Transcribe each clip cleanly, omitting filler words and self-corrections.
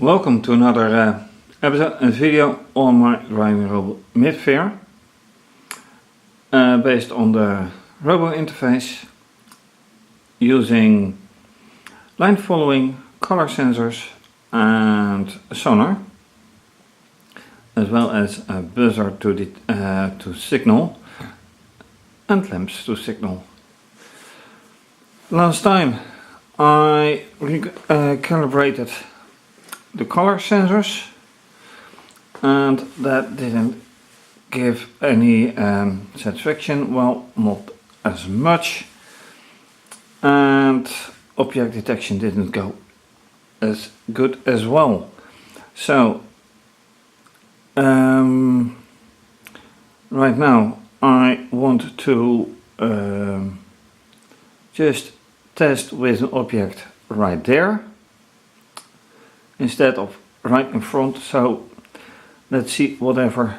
Welcome to another episode and video on my driving robot Mydfir, based on the robo interface using line following, color sensors and a sonar, as well as a buzzer to signal and lamps to signal. Last time I calibrated the color sensors and that didn't give any satisfaction, well, not as much, and object detection didn't go as good as well. So right now I want to just test with an object right there instead of right in front, so let's see whatever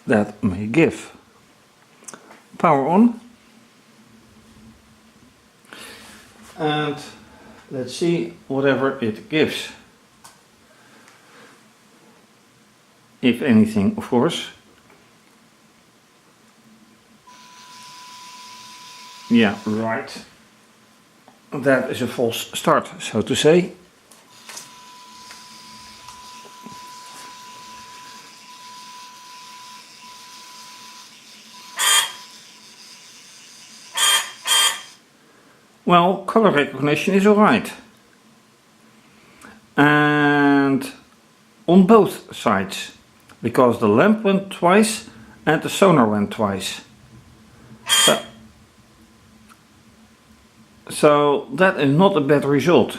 that may give. Power on, and let's see whatever it gives, if anything, of course. Yeah, right, that is a false start, so to say. Well, color recognition is alright, and on both sides, because the lamp went twice and the sonar went twice. So that is not a bad result.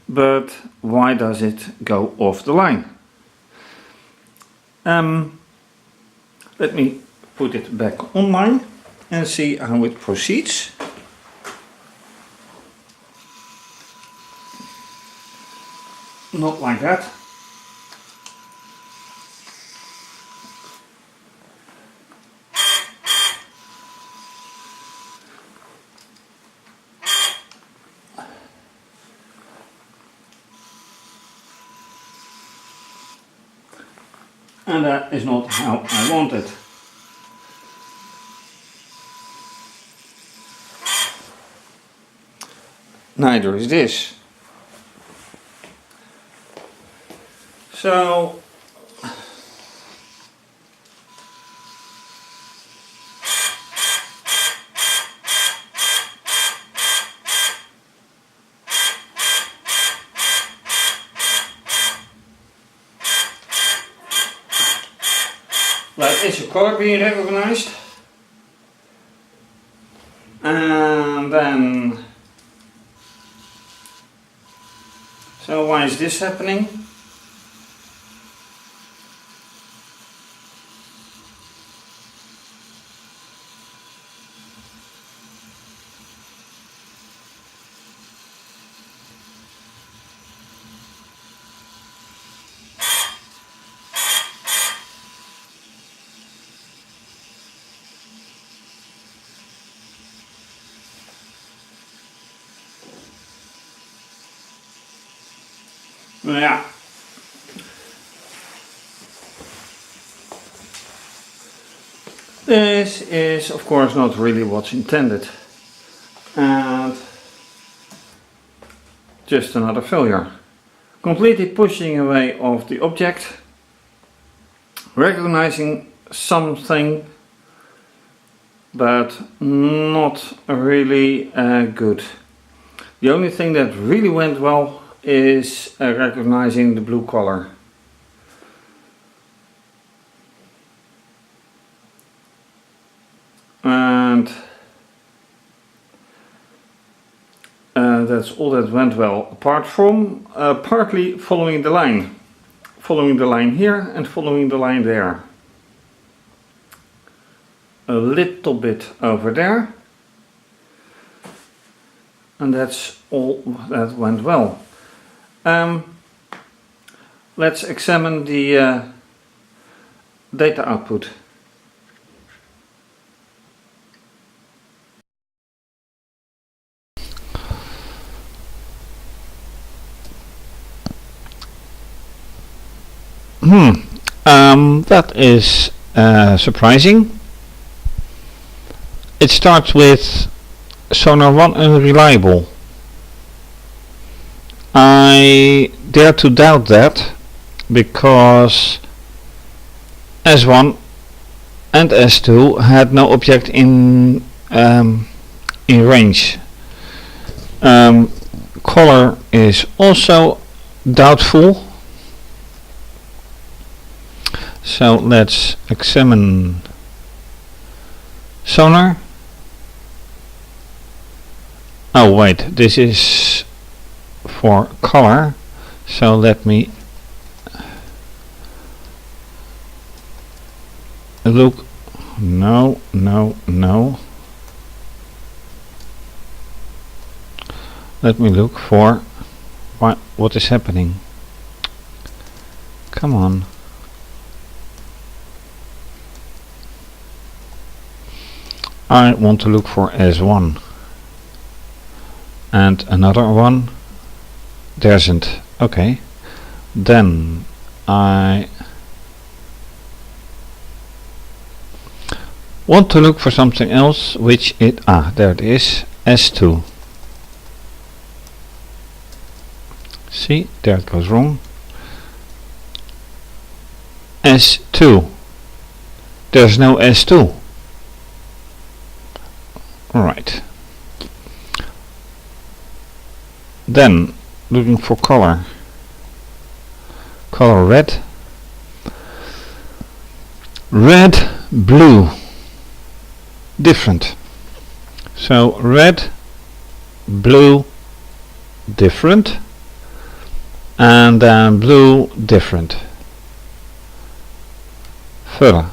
But why does it go off the line? Let me put it back online and see how it proceeds. Not like that. And that is not how I want it. Neither is this. So that is your color being recognized, and then, so why is this happening? Yeah. This is of course not really what's intended, and just another failure. Completely pushing away of the object, recognizing something, but not really good. The only thing that really went well is recognizing the blue color. And that's all that went well, apart from partly following the line here and following the line there. A little bit over there, and that's all that went well. Let's examine the data output. That is surprising. It starts with sonar 1 unreliable. I dare to doubt that, because S1 and S2 had no object in range. Color is also doubtful. So let's examine sonar. Oh wait, this is for color, so let me look. No. Let me look for what is happening. Come on. I want to look for S1 and another one. There isn't. Okay, then I want to look for something else, which there it is, S2. See, there it goes wrong. S2. There's no S2. Alright. Then looking for color. Color red. Red, blue. Different. So red, blue, different. And then blue, different. Further.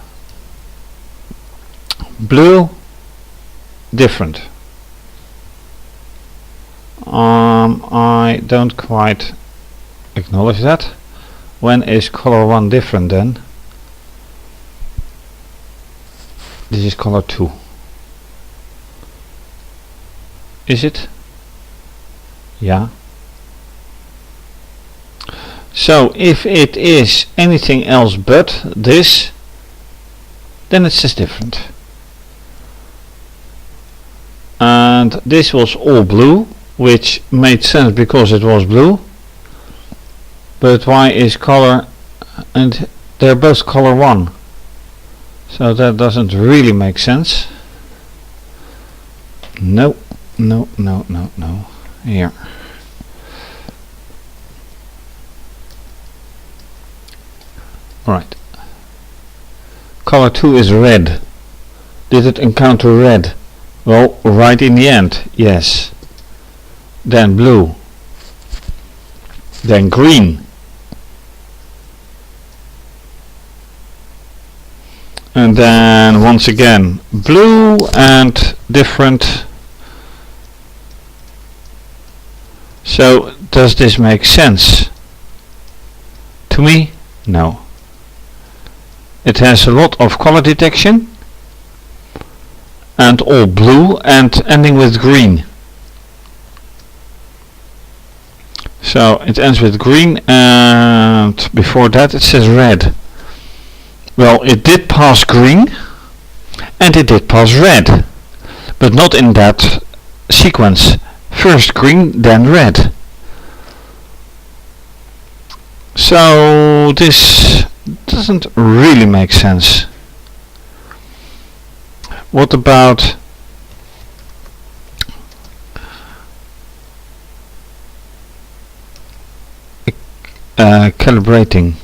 Blue, different. I don't quite acknowledge that. When is color 1 different then? This is color 2. Is it? Yeah. So if it is anything else but this, then it says different. And this was all blue, which made sense because it was blue. But why is color, and they're both color 1, so that doesn't really make sense. No. Here. Right. Color 2 is red. Did it encounter red? Well, right in the end, yes. Then blue. Then green. And then once again blue and different. So does this make sense? To me, no. It has a lot of color detection and all blue and ending with green. So it ends with green and before that it says red. Well, it did pass green and it did pass red, but not in that sequence. First green, then red. So this doesn't really make sense. What about calibrating?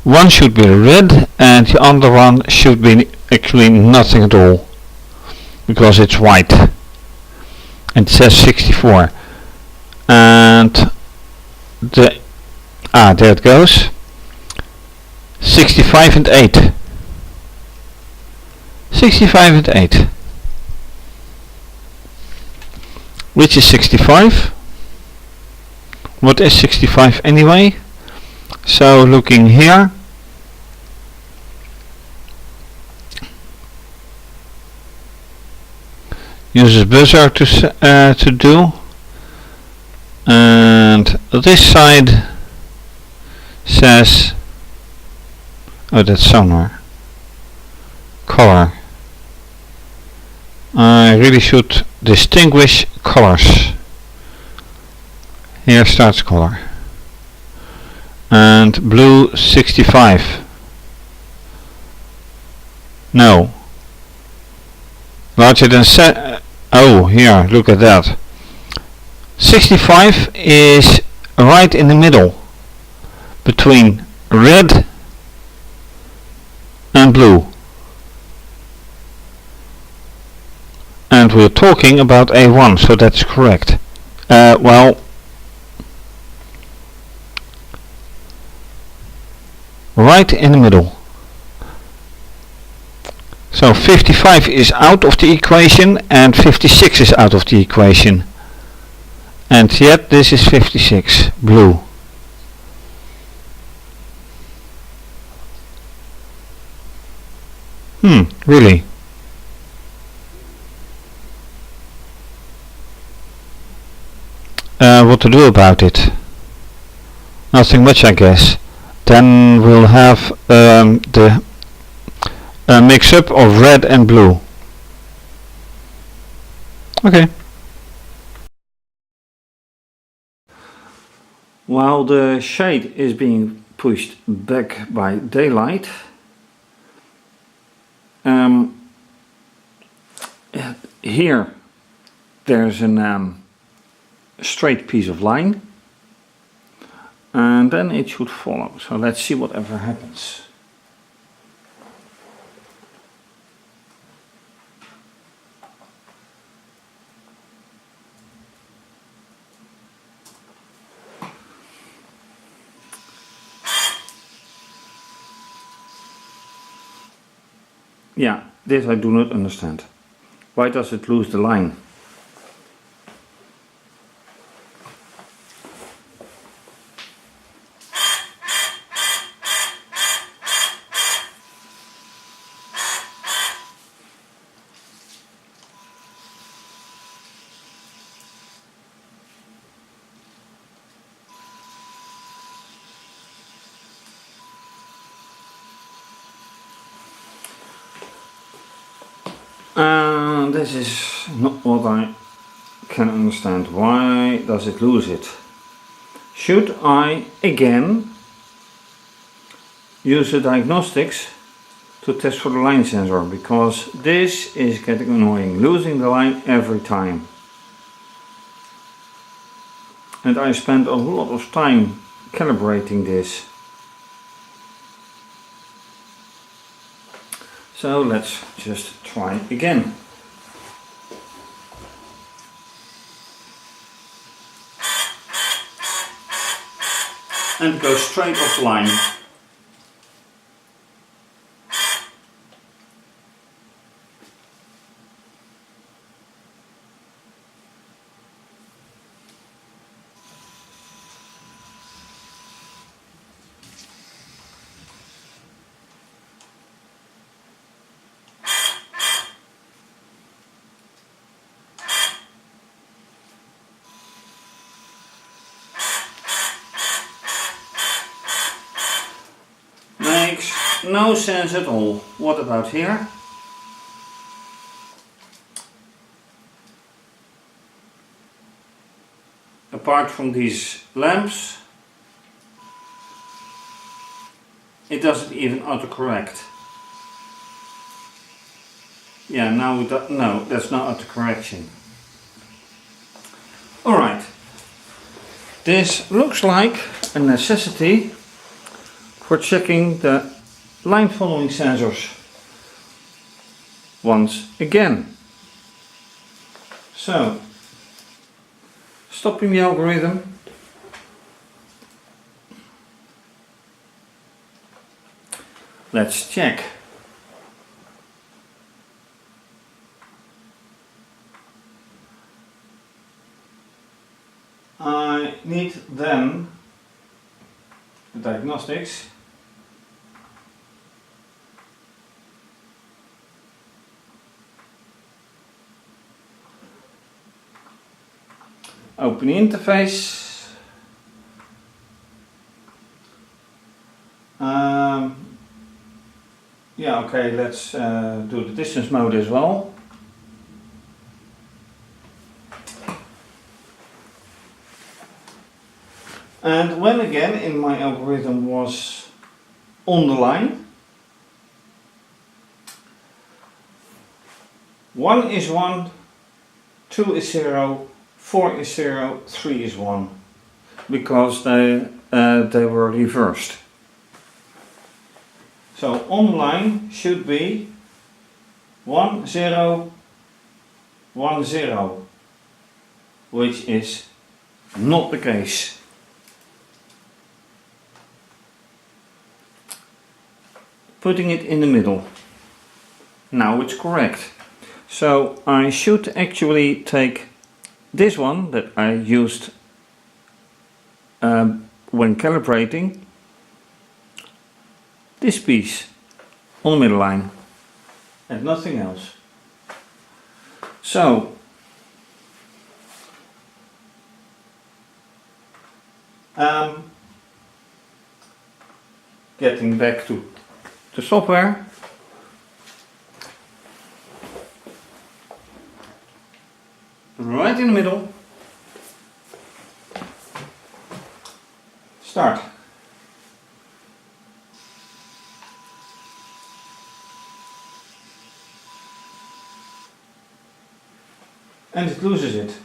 One should be red and the other one should be actually nothing at all, because it's white and it says 64. And there it goes. 65 and 8. 65 and 8. Which is 65? What is 65 anyway? So looking here, uses buzzer to do. and this side says, oh, that's sonar, color. I really should distinguish colors. Here starts color. And blue 65. No. Larger than oh, here, look at that. 65 is right in the middle between red and blue. And we're talking about A1, so that's correct. Well, right in the middle. So 55 is out of the equation and 56 is out of the equation. And yet this is 56, blue. Really? What to do about it? Nothing much, I guess. Then we'll have the mix-up of red and blue. Okay. While the shade is being pushed back by daylight, here there's a straight piece of line, and then it should follow. So let's see whatever happens. Yeah, this I do not understand. Why does it lose the line? This is not what I can understand. Why does it lose it? Should I again use the diagnostics to test for the line sensor? Because this is getting annoying, losing the line every time. And I spent a lot of time calibrating this. So let's just try again. And go straight off line. Makes no sense at all. What about here? Apart from these lamps, it doesn't even autocorrect. Yeah, now we don't, no, that's not autocorrection. Alright, this looks like a necessity for checking the line following sensors once again. So, stopping the algorithm. Let's check. I need then the diagnostics. Open the interface. Yeah, okay, let's do the distance mode as well. And when again in my algorithm was on the line, 1 is 1, 2 is 0, 4 is 0, 3 is 1, because they were reversed. So online should be 1 0 1 0, which is not the case. Putting it in the middle. Now it's correct. So I should actually take this one that I used when calibrating, this piece on the middle line and nothing else. So getting back to the software, right in the middle, start. And it loses it.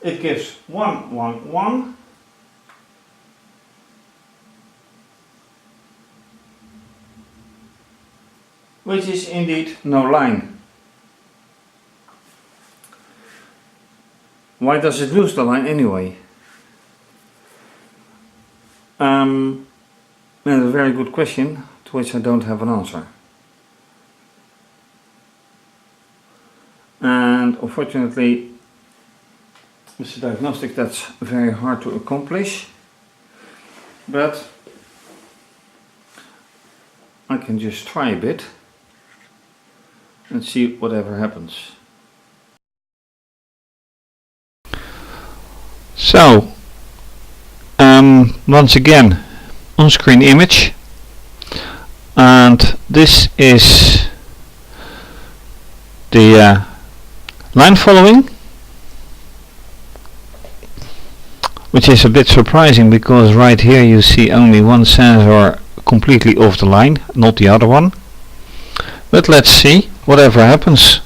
It gives 1 1 1, which is indeed no line. Why does it lose the line anyway? That's a very good question to which I don't have an answer. And unfortunately, with the diagnostic that's very hard to accomplish, but I can just try a bit and see whatever happens. So, once again, on-screen image, and this is the line following, which is a bit surprising because right here you see only one sensor completely off the line, not the other one. But let's see whatever happens.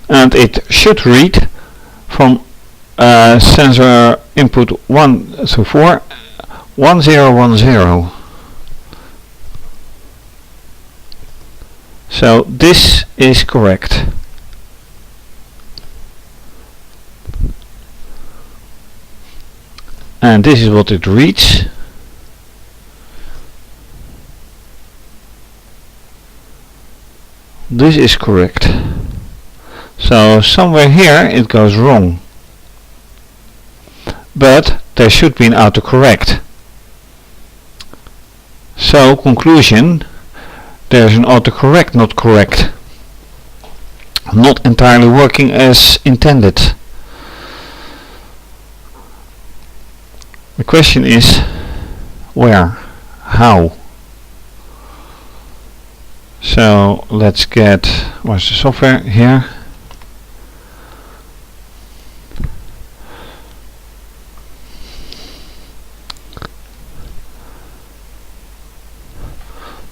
And it should read from sensor input 1 to 4, 1 0 1 0. So this is correct. And this is what it reads. This is correct. So somewhere here it goes wrong. But there should be an autocorrect. So conclusion, there's an autocorrect not correct. Not entirely working as intended. The question is where? How? So let's get, what's the software here?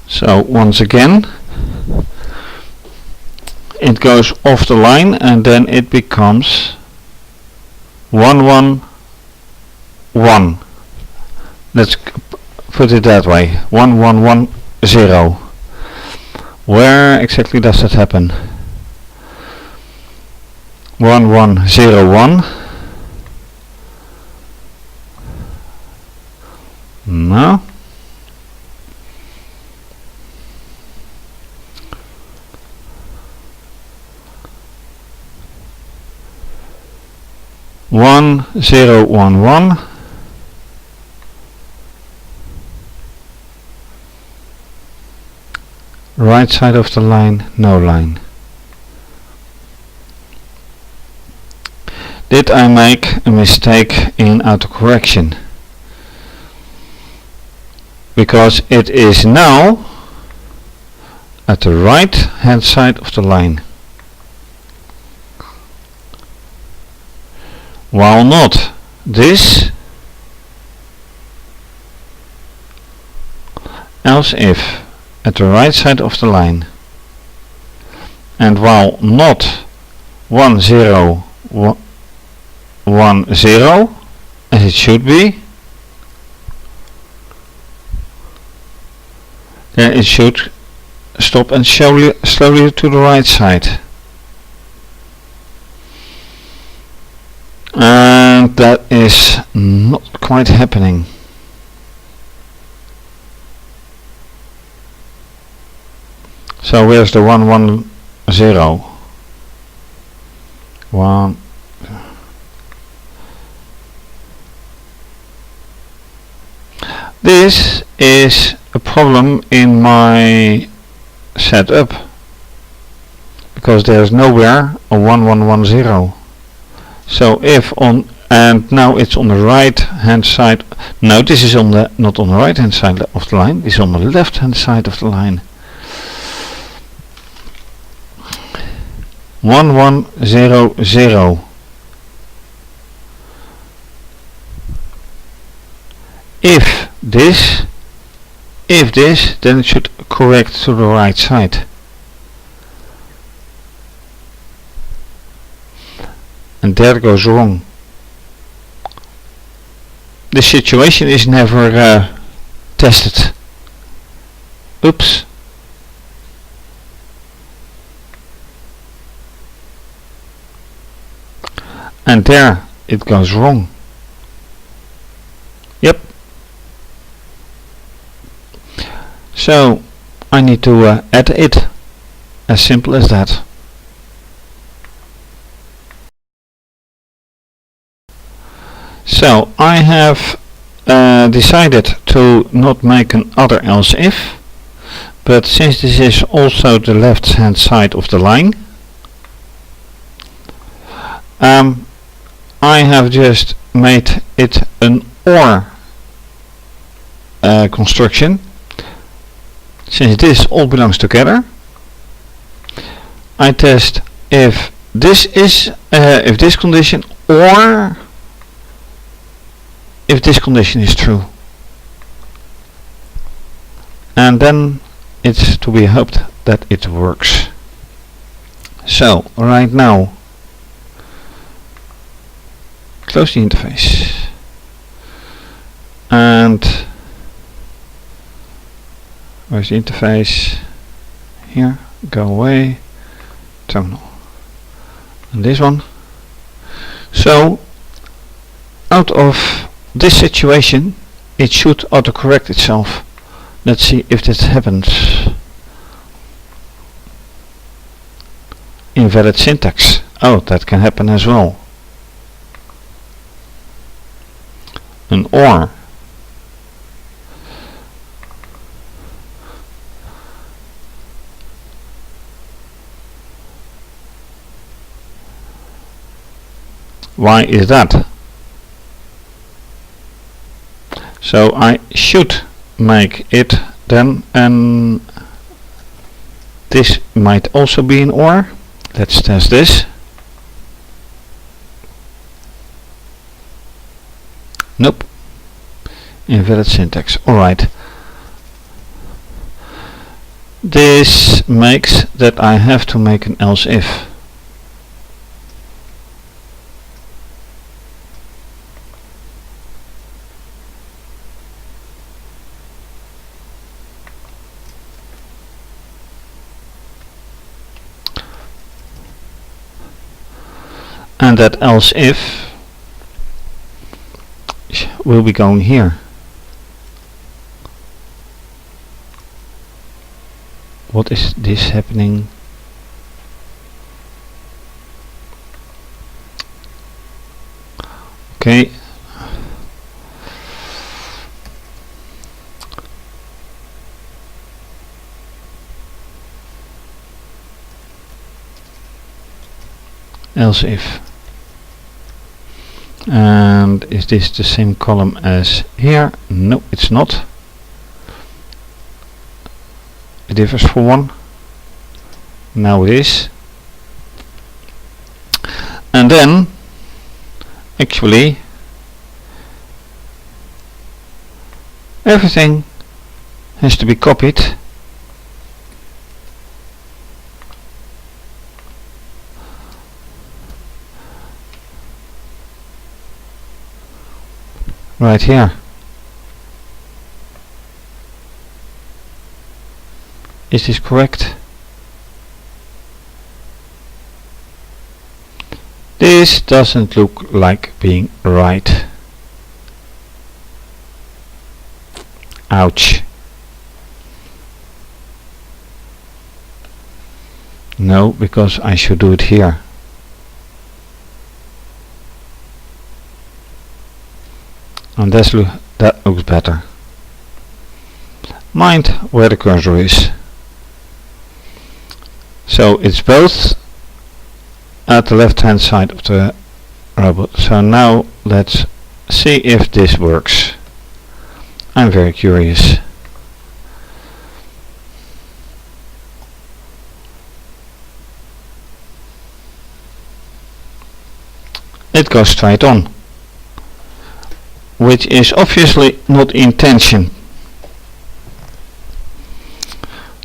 So once again it goes off the line and then it becomes 1 1 1. Let's put it that way. 1 1 1 0. Where exactly does that happen? 1 1 0 1. No. 1 0 1 1. right side of the line, no line. Did I make a mistake in autocorrection? Because it is now at the right hand side of the line, while not this, else if at the right side of the line, and while not 1 0 1 0 as it should be, then it should stop and slowly to the right side. And that is not quite happening. So where's the 1 1 0? 1. This is a problem in my setup, because there's nowhere a 1 1 1 0. So if on, and now it's on the right hand side. No, this is on the, not on the right hand side of the line, this is on the left hand side of the line. 1 1 0 0. If this, then it should correct to the right side. And there it goes wrong. The situation is never tested. Oops. And there it goes wrong. Yep. So I need to add it. As simple as that. So I have decided to not make an other else if, but since this is also the left hand side of the line, I have just made it an OR construction. Since this all belongs together, I test if this is if this condition or if this condition is true, and then it's to be hoped that it works. So right now, close the interface and where's the interface? Here, go away, terminal, and this one. So out of this situation it should autocorrect itself. Let's see if that happens. Invalid syntax. Oh, that can happen as well. An OR. Why is that? So I should make it then, and this might also be an OR. Let's test this. Nope. Invalid syntax. Alright. This makes that I have to make an else if. And that else if will be going here. What is this happening? Okay. else if. And is this the same column as here? No, it's not. It differs for one. Now it is. And then actually everything has to be copied right here. Is this correct? This doesn't look like being right. Ouch. No, because I should do it here. And that looks better. Mind where the cursor is. So it's both at the left hand side of the robot. So now let's see if this works. I'm very curious. It goes straight on, which is obviously not intention.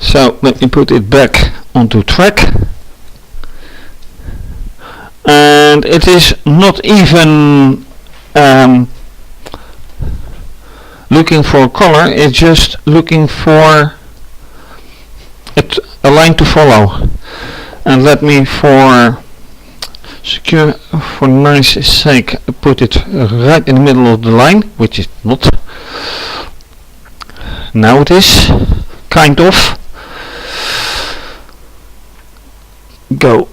So let me put it back onto track. And it is not even looking for a color, it's just looking for a line to follow. And let me for nice sake put it right in the middle of the line, which is not. Now it is, kind of. Go.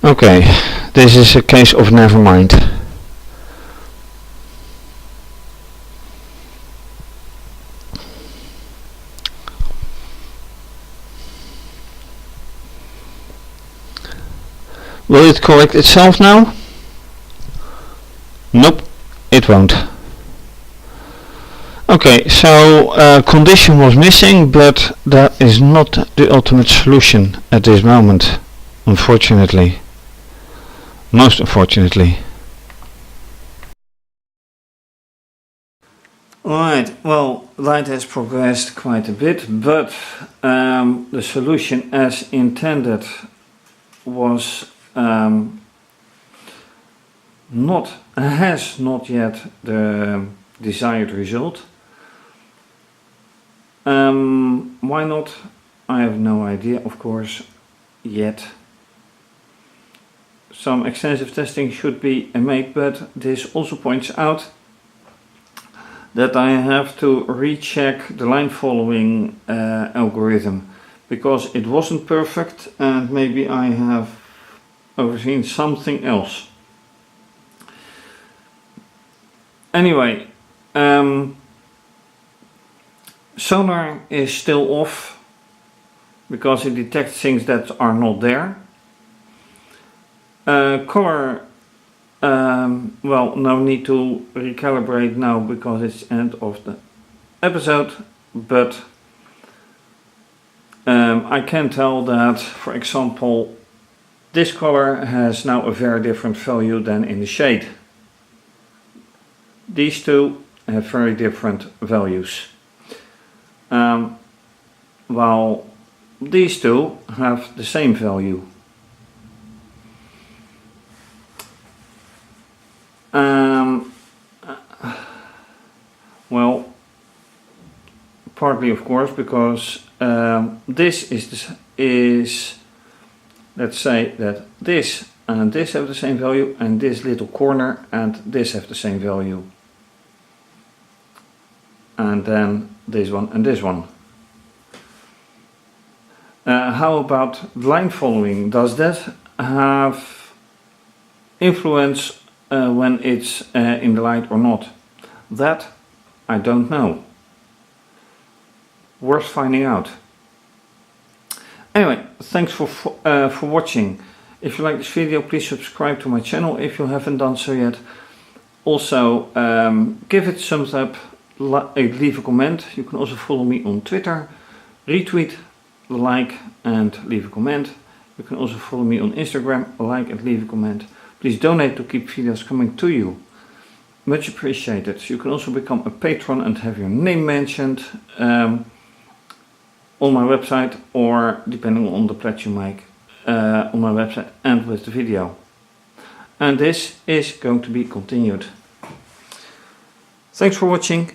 Okay, this is a case of never mind. Will it correct itself now? Nope, it won't. Okay, so condition was missing, but that is not the ultimate solution at this moment, unfortunately. Most unfortunately. Alright, well, light has progressed quite a bit, but the solution as intended was has not yet the desired result. Why not? I have no idea, of course, yet. Some extensive testing should be made, but this also points out that I have to recheck the line following algorithm, because it wasn't perfect and maybe I have overseen something else. Anyway, sonar is still off because it detects things that are not there. Color, well, no need to recalibrate now because it's end of the episode, but I can tell that, for example, this color has now a very different value than in the shade. These two have very different values, while these two have the same value. Well, partly of course because this is let's say that this and this have the same value, and this little corner and this have the same value, and then this one and this one. How about line following? Does that have influence when it's in the light or not? That I don't know. Worth finding out. Anyway, thanks for watching. If you like this video, please subscribe to my channel if you haven't done so yet. Also, give it a thumbs up, leave a comment. You can also follow me on Twitter, retweet, like and leave a comment. You can also follow me on Instagram, like and leave a comment. Please donate to keep videos coming to you. Much appreciated. You can also become a patron and have your name mentioned on my website, or depending on the pledge you make on my website and with the video. And this is going to be continued. Thanks for watching.